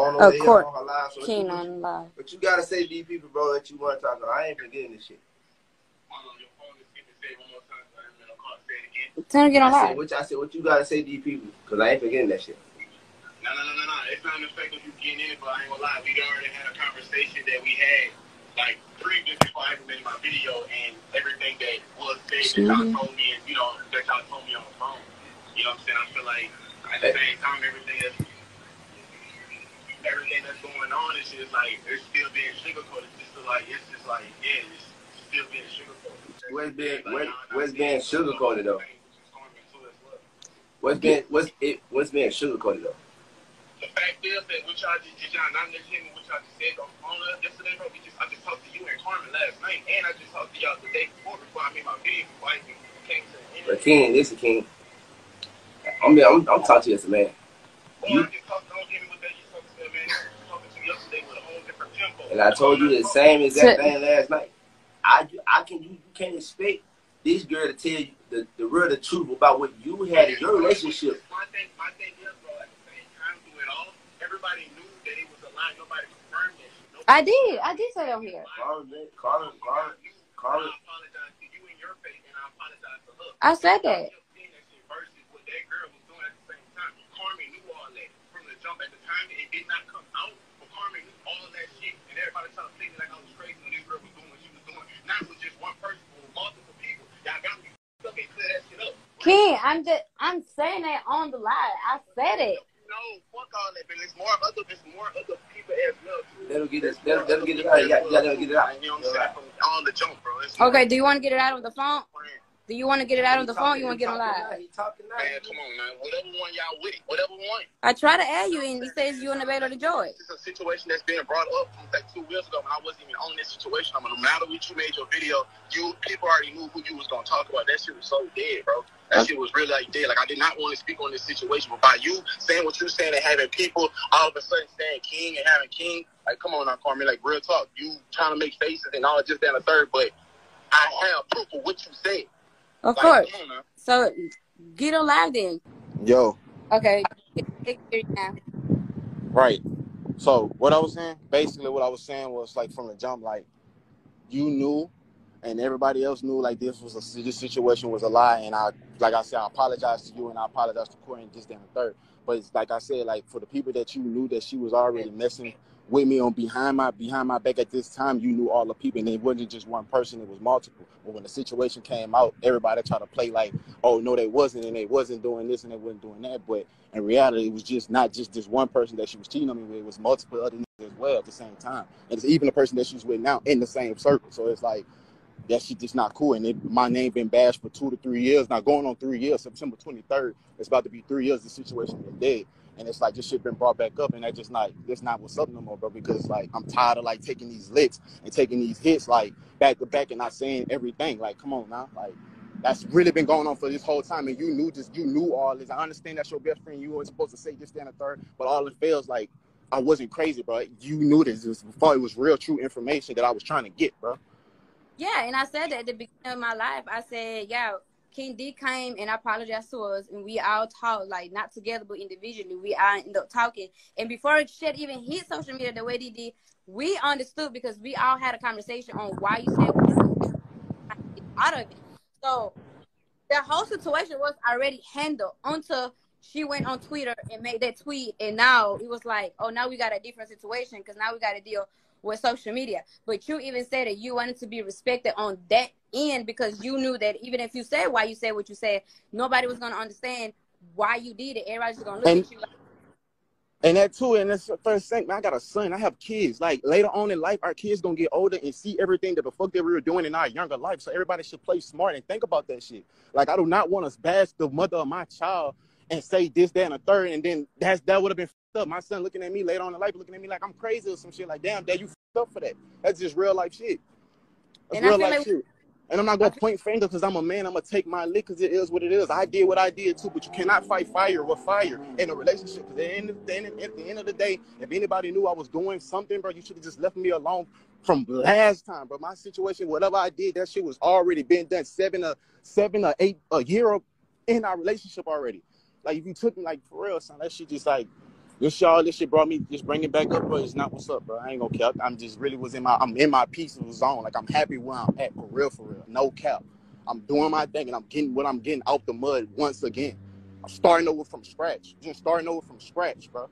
don't know Of course. on her live. So King on live. But you gotta say to these people, bro, that you want to talk to. I ain't forgetting this shit. Tell her to get on live. I said, what you gotta say to these people? Because I ain't forgetting that shit. No. It's not an effect of you getting in it, but I ain't gonna lie. We already had a conversation that we had, like, previous before I even made my video, and everything that was said that y'all told me, and, that y'all told me on the phone. You know what I'm saying? I feel like, at the same time, everything that's going on is just, like, it's still being sugarcoated. It's still being sugarcoated. What's being sugarcoated, though? What's being sugarcoated, though? The fact is that what y'all not listening to what y'all just said on the phone yesterday, bro. I just talked to you and Carmen last night, and I just talked to y'all the day before I made my video. Before I even came to the interview. But King, this is King. I'm talking to you as a man. Well, I just talked to you with that. You talking to man. Talking to you yesterday with a whole different tempo. And I told you the same exact thing last night. You can't expect this girl to tell you the real truth about what you had in your relationship. My thing is, bro, at the same time through it all, everybody knew that it was a lie. Nobody confirmed that shit. I did say on here. Carmen. I apologize to you in your face, and I apologize to her. I said that. Versus what that girl was doing at the same time. Carmen knew all that from the jump. At the time, it did not come out, but Carmen knew all of that shit, and everybody trying to play me like I was crazy when this girl was doing what she was doing. Not with just one person, but with multiple people. Y'all got me. Okay, clear that shit up. King, I'm saying that on the live. I said it. No, fuck all that, but there's more other people as well. They'll get it out. Yeah, they'll get it out. You know what I'm saying? From all the jump, bro. Okay, do you want to get it out on the phone? Do you want to get it out on the phone? You want to get on live? Man, come on, man. Whatever one y'all with it. Whatever one. I try to add you in. He says you in the bed of the joy. It's a situation that's being brought up from like 2 years ago when I wasn't even on this situation. I mean, no matter what you made your video, people already knew who you was going to talk about. That shit was so dead, bro. That shit was really like dead. Like, I did not want to speak on this situation, but by you saying what you're saying and having people all of a sudden saying King and having King, like, come on now, Carmen, like, real talk. You trying to make faces and all just down the third, but I have proof of what you said. Of course. So, get on live then. Yo. Okay. Right. So, what I was saying, basically what I was saying was, like, from the jump, like, you knew and everybody else knew, like, this situation was a lie, and like I said, I apologize to you and I apologize to Corey and just down the third. But it's like I said, like, for the people that you knew that she was already messing with me on behind my back at this time, you knew all the people, and it wasn't just one person, it was multiple. But when the situation came out, everybody tried to play like, oh no, they wasn't, and they wasn't doing this and they wasn't doing that. But in reality, it was just not just this one person that she was cheating on me with, it was multiple other niggas as well at the same time. And it's even the person that she's with now in the same circle. So it's like, that shit just not cool. And my name been bashed for 2 to 3 years now, going on 3 years. September 23rd, it's about to be 3 years the situation been dead. And it's like, this shit been brought back up, and that's not what's up no more, bro, because, like, I'm tired of, like, taking these licks and taking these hits, like, back to back and not saying everything. Like, come on now. Like, that's really been going on for this whole time, and you knew all this. I understand that's your best friend. You weren't supposed to say this, that, and the third, but all it feels like I wasn't crazy, bro. You knew this. Before it was real, true information that I was trying to get, bro. Yeah, and I said that at the beginning of my life. I said, yeah, King D came and apologized to us, and we all talked, like, not together, but individually. We all ended up talking. And before shit even hit social media the way they did, we understood because we all had a conversation on why you said what you said out of it. So the whole situation was already handled until she went on Twitter and made that tweet, and now it was like, oh, now we got a different situation because now we got to deal with social media. But you even said that you wanted to be respected on that end because you knew that even if you said why you said what you said, nobody was going to understand why you did it. Everybody's just going to look at you like. And that too, and that's the first thing, man, I got a son, I have kids. Like, later on in life, our kids gonna get older and see everything that the fuck that we were doing in our younger life. So everybody should play smart and think about that shit. Like, I do not want to bash the mother of my child and say this, that, and a third, and then that would have been fucked up. My son looking at me later on in life, looking at me like I'm crazy or some shit. Like, damn, Dad, you fucked up for that. That's just real life shit. That's real life shit. And I'm not going to point fingers because I'm a man. I'm going to take my lick because it is what it is. I did what I did too, but you cannot fight fire with fire in a relationship. Because at the end of the day, if anybody knew I was doing something, bro, you should have just left me alone from last time. But my situation, whatever I did, that shit was already been done 7 or 8 a year in our relationship already. Like, if you took me, like, for real, son, that shit just like, This shit brought me, just bring it back up, but it's not what's up, bro. I ain't gonna cap. I'm just really I'm in my peaceful zone. Like, I'm happy where I'm at, for real, no cap. I'm doing my thing, and I'm getting what I'm getting out the mud once again. I'm starting over from scratch. Just starting over from scratch, bro.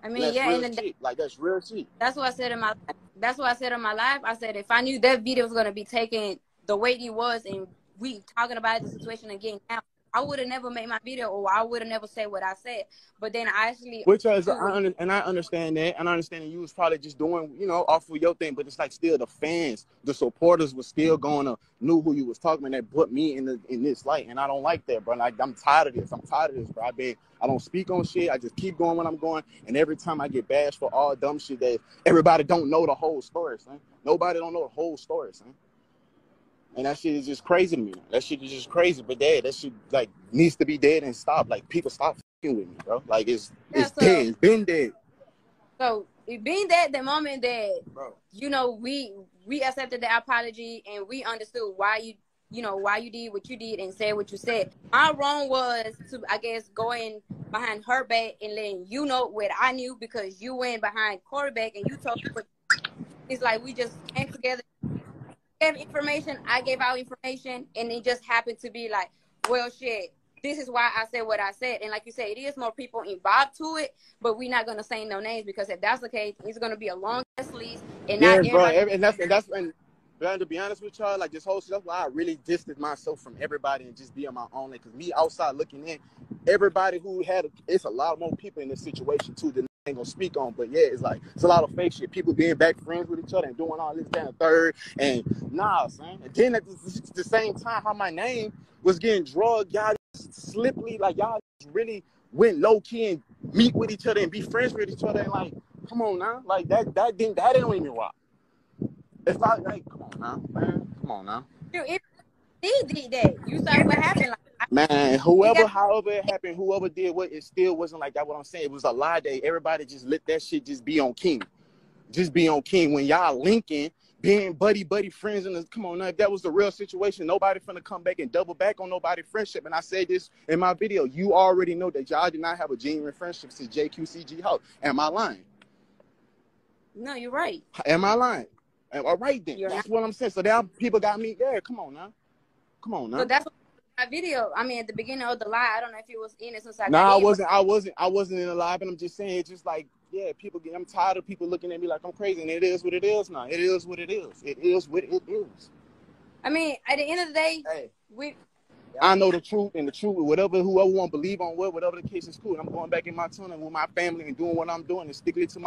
I mean, that's yeah, real and shit. Like, that's real shit. That's what I said in my. That's what I said in my live. I said if I knew that video was gonna be taken the way it was, and we talking about the situation again now, I would have never made my video, or I would have never said what I said. But then I actually, which is, I understand that, and I understand that you was probably just doing, off of your thing. But it's like, still, the fans, the supporters was still knew who you was talking, and that put me in this light, and I don't like that, bro. Like, I'm tired of this. Bro. I don't speak on shit. I just keep going when I'm going, and every time I get bashed for all dumb shit that everybody don't know the whole story, son. Nobody don't know the whole story, son. And that shit is just crazy to me. That shit is just crazy. But that shit like needs to be dead and stop. Like, people stop fucking with me, bro. Like, it's dead. It's been dead. So it being that the moment that, bro, we accepted the apology, and we understood why you did what you did and said what you said. My wrong was to, I guess, going behind her back and letting you know what I knew, because you went behind Corey back and you told me what. It's like we just came together, gave information, I gave out information, and it just happened to be like, well, shit, this is why I said what I said. And like you said, it is more people involved to it, but we're not gonna say no names, because if that's the case, it's gonna be a long ass list, and yeah, not bro. everybody. And to be honest with y'all, like, this whole stuff, why I really distanced myself from everybody and just be on my own. Like, because me outside looking in, everybody who it's a lot more people in this situation too that I ain't gonna speak on. But yeah, it's a lot of fake shit. People being back friends with each other and doing all this, that, and the third. And nah, son. And then at the same time, how my name was getting drugged, y'all slippery, like, y'all really went low key and meet with each other and be friends with each other. And like, come on now, like that didn't even rock. If I, like, come on now. Dude, if he did that, you saw what happened. Like, man, however it happened, whoever did what, it still wasn't like that. What I'm saying, it was a lie day. Everybody just let that shit just be on King. Just be on King. When y'all linking, being buddy friends, come on now, if that was the real situation, nobody finna come back and double back on nobody's friendship. And I said this in my video. You already know that y'all did not have a genuine friendship since JQCG House. Am I lying? No, you're right. Am I lying? All right, then. That's what I'm saying. So now people got me. Yeah, come on now. So that's what my video. I mean, at the beginning of the live, I don't know if it was in it since I got I wasn't in the live, and I'm just saying, it's just like, yeah, I'm tired of people looking at me like I'm crazy, and it is what it is now. It is what it is. It is what it is. I mean, at the end of the day, I know the truth, and the truth, whoever want to believe on whatever the case is, cool. And I'm going back in my tunnel with my family and doing what I'm doing and sticking to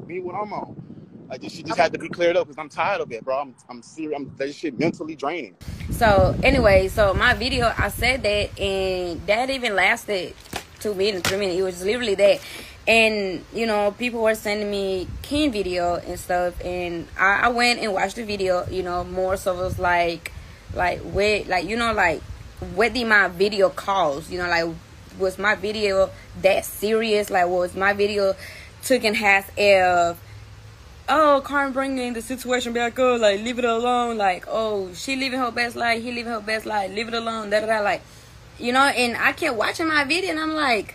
be what I'm on. Like, this shit just had to be cleared up, because I'm tired of it, bro. I'm serious. This shit mentally draining. So anyway, my video, I said that, and that even lasted 2 minutes, 3 minutes. It was literally that. And, people were sending me King video and stuff, and I went and watched the video, more so it was like what did my video cause? Was my video that serious? Like, was my video taken half of, oh, Carmen bringing the situation back up, like, leave it alone, like, oh, she living her best life, he living her best life, leave it alone, like, and I kept watching my video, and I'm like,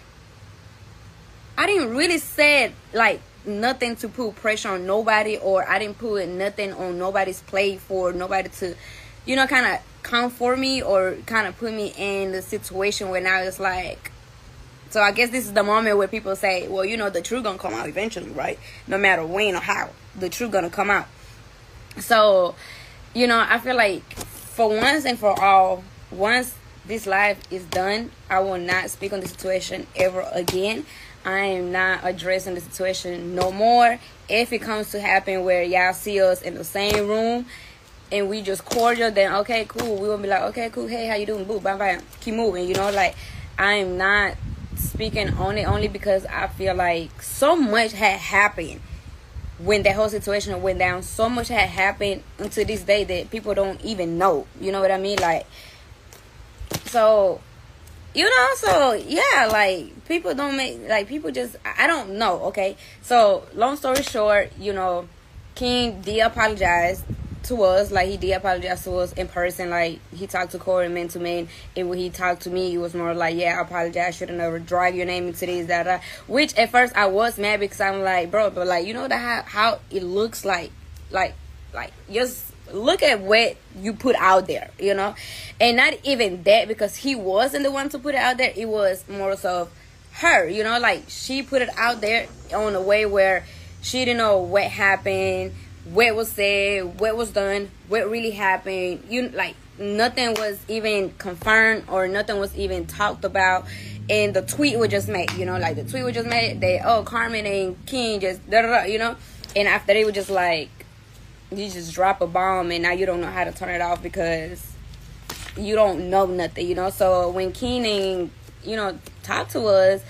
I didn't really say, like, nothing to put pressure on nobody, or I didn't put nothing on nobody's plate for nobody to, kind of come for me, or kind of put me in the situation where now it's like, so I guess this is the moment where people say, well, the truth gonna come out eventually, right? No matter when or how, the truth gonna come out. So, I feel like for once and for all, once this live is done, I will not speak on the situation ever again. I am not addressing the situation no more. If it comes to happen where y'all see us in the same room and we just cordial, then okay, cool. We will be like, okay, cool. Hey, how you doing? Boo, bye, bye. Keep moving. Like, I am not speaking on it only because I feel like so much had happened when that whole situation went down. So much had happened until this day that people don't even know. You know what I mean? Like, so, so yeah, like, people don't make, like, people just, I don't know, okay? So, long story short, King did apologize to us, like, he did apologize to us in person. Like, he talked to Corey man to man, and when he talked to me, it was more like, yeah, I apologize, I should have never dragged your name into this, that. Which at first I was mad, because I'm like, bro, but like, you know that how it looks like just look at what you put out there, you know. And not even that, because he wasn't the one to put it out there, it was more so her, you know, like, she put it out there on a way where she didn't know what happened, what was said, what was done, what really happened. You like, nothing was even confirmed, or nothing was even talked about. And the tweet was just made, you know, like, the tweet was just made that, oh, Carmen and King just you know. And after they were just like, you just drop a bomb, and now you don't know how to turn it off because you don't know nothing, you know. So when Keenan, you know, talked to us,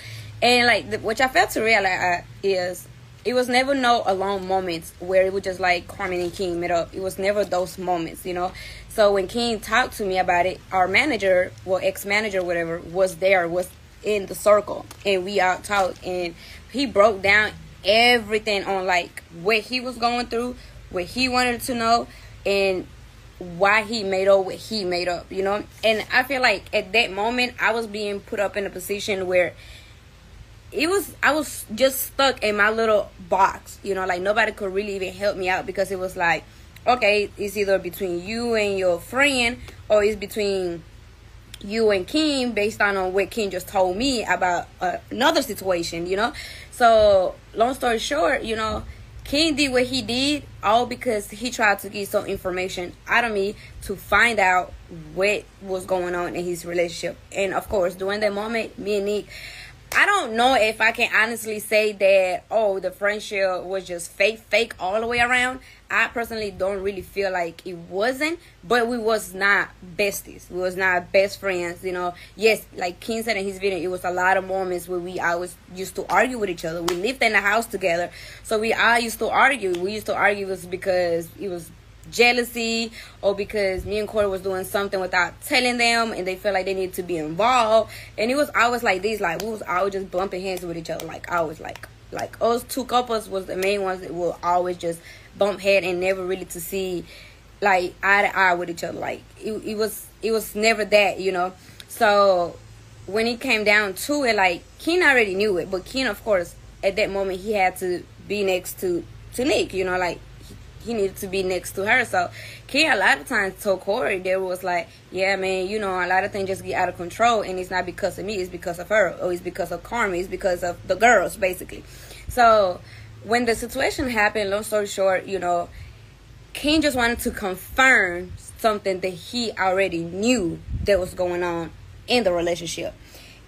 and like, which I failed to realize is, it was never no alone moments where it was just like Carmen and King met up. It was never those moments, you know. So when King talked to me about it, our manager, well, ex-manager, whatever, was in the circle, and we all talked, and he broke down everything on like what he was going through, what he wanted to know, and why he made up what he made up, you know. And I feel like at that moment I was being put up in a position where I was just stuck in my little box, you know, like, nobody could really even help me out, because it was like, okay, it's either between you and your friend, or it's between you and King, based on what King just told me about another situation, you know. So long story short, you know, King did what he did all because he tried to get some information out of me to find out what was going on in his relationship. And of course, during that moment, me and Nique, I don't know if I can honestly say that, oh, the friendship was just fake all the way around. I personally don't really feel like it wasn't, but we was not besties. We was not best friends, you know. Yes, like King said in his video, it was a lot of moments where we always used to argue with each other. We lived in the house together, so we all used to argue. We used to argue was because it was jealousy, or because me and Corey was doing something without telling them, and they felt like they needed to be involved. And it was always like this, like, we was always just bumping heads with each other, like, always, like us two couples was the main ones that will always just bump head, and never really to see like eye to eye with each other. Like, it was never that, you know. So when it came down to it, like, Ken already knew it, but Ken, of course, at that moment, he had to be next to Nique, you know, like, he needed to be next to her. So Ken a lot of times told Corey, there was like, yeah, man, you know, a lot of things just get out of control, and it's not because of me, it's because of her, or it's because of Carmen, it's because of the girls, basically. So when the situation happened, long story short, you know, Ken just wanted to confirm something that he already knew that was going on in the relationship.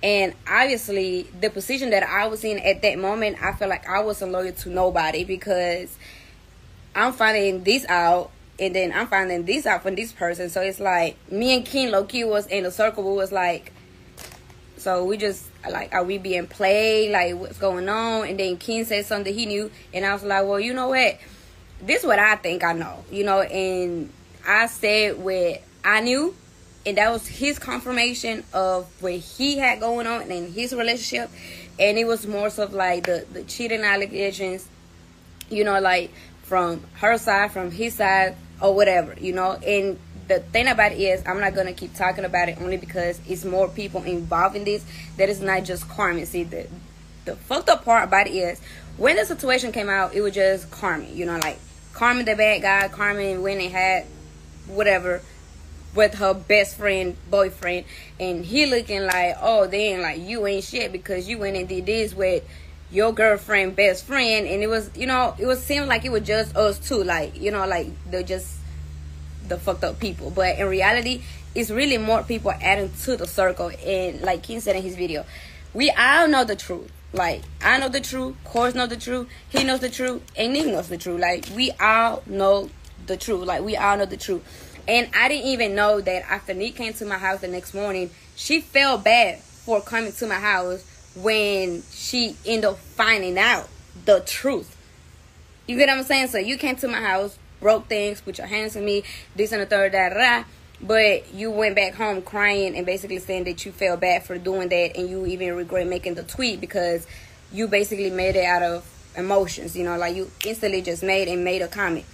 And obviously, the position that I was in at that moment, I felt like I wasn't loyal to nobody, because I'm finding this out, and then I'm finding this out from this person. So it's like, me and Ken low-key was in the circle. We was like, so we just, like, are we being played? Like, what's going on? And then Ken said something he knew, and I was like, well, you know what? This is what I think I know, you know. And I said what I knew, and that was his confirmation of what he had going on in his relationship. And it was more so of like the cheating allegations, you know, like, from her side, from his side, or whatever, you know. And the thing about it is, I'm not going to keep talking about it, only because it's more people involved in this. That is not just Carmen. See, the fucked up part about it is, when the situation came out, it was just Carmen, you know, like, Carmen the bad guy. Carmen went and had whatever with her best friend, boyfriend, and he looking like, oh, then, like, you ain't shit because you went and did this with your girlfriend, best friend. And it was, you know, it was seemed like it was just us two, like, you know, like, they're just the fucked up people. But in reality, it's really more people adding to the circle. And like Ken said in his video, we all know the truth. Like, I know the truth, Corey knows the truth, he knows the truth, and Nique knows the truth. Like, we all know the truth. Like, we all know the truth. And I didn't even know that after Nique came to my house the next morning, she felt bad for coming to my house when she ended up finding out the truth. You get what I'm saying? So you came to my house, broke things, put your hands on me, this and the third, da da da. But you went back home crying and basically saying that you felt bad for doing that, and you even regret making the tweet because you basically made it out of emotions, you know, like, you instantly just made a comment.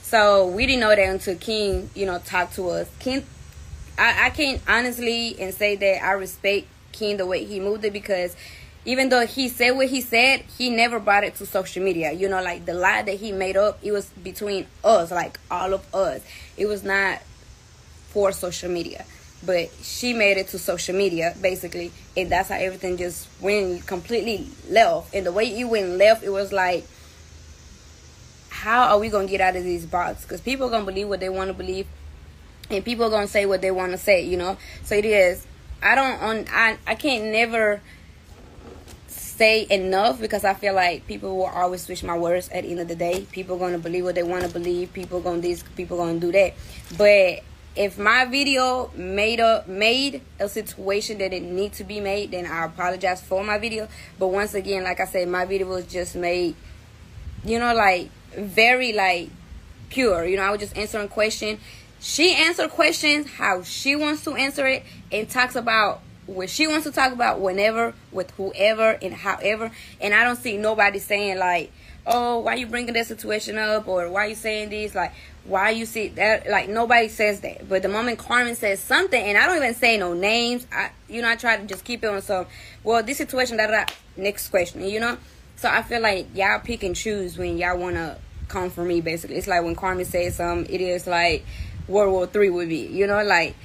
So we didn't know that until King, you know, talked to us. King, I can't honestly and say that I respect King the way he moved it, because even though he said what he said, he never brought it to social media. You know, like the lie that he made up, it was between us, like all of us. It was not for social media. But she made it to social media, basically. And that's how everything just went completely left. And the way it went left, it was like, how are we going to get out of these box? Because people are going to believe what they want to believe. And people are going to say what they want to say, you know. So it is. I can't never say enough, because I feel like people will always switch my words at the end of the day. People are going to believe what they want to believe. People are going to this, people are going to do that. But if my video made a situation that it need to be made, then I apologize for my video. But once again, like I said, my video was just made, you know, like very like pure. You know, I was just answering questions. She answered questions how she wants to answer it, and talks about what she wants to talk about whenever, with whoever, and however. And I don't see nobody saying like, oh, why you bringing that situation up, or why you saying this, like, why you see that. Like, nobody says that. But the moment Carmen says something, and I don't even say no names, I try to just keep it on some, well, this situation, next question, you know. So I feel like y'all pick and choose when y'all want to come for me, basically. It's like when Carmen says something, it is like World War III would be, you know. Like,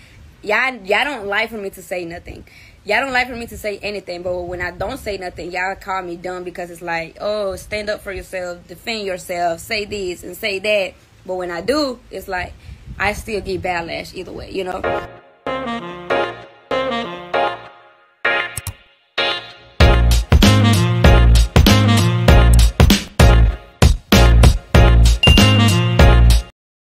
y'all don't like for me to say nothing. Y'all don't like for me to say anything. But when I don't say nothing, y'all call me dumb, because it's like, oh, stand up for yourself, defend yourself, say this and say that. But when I do, it's like I still get backlash either way, you know.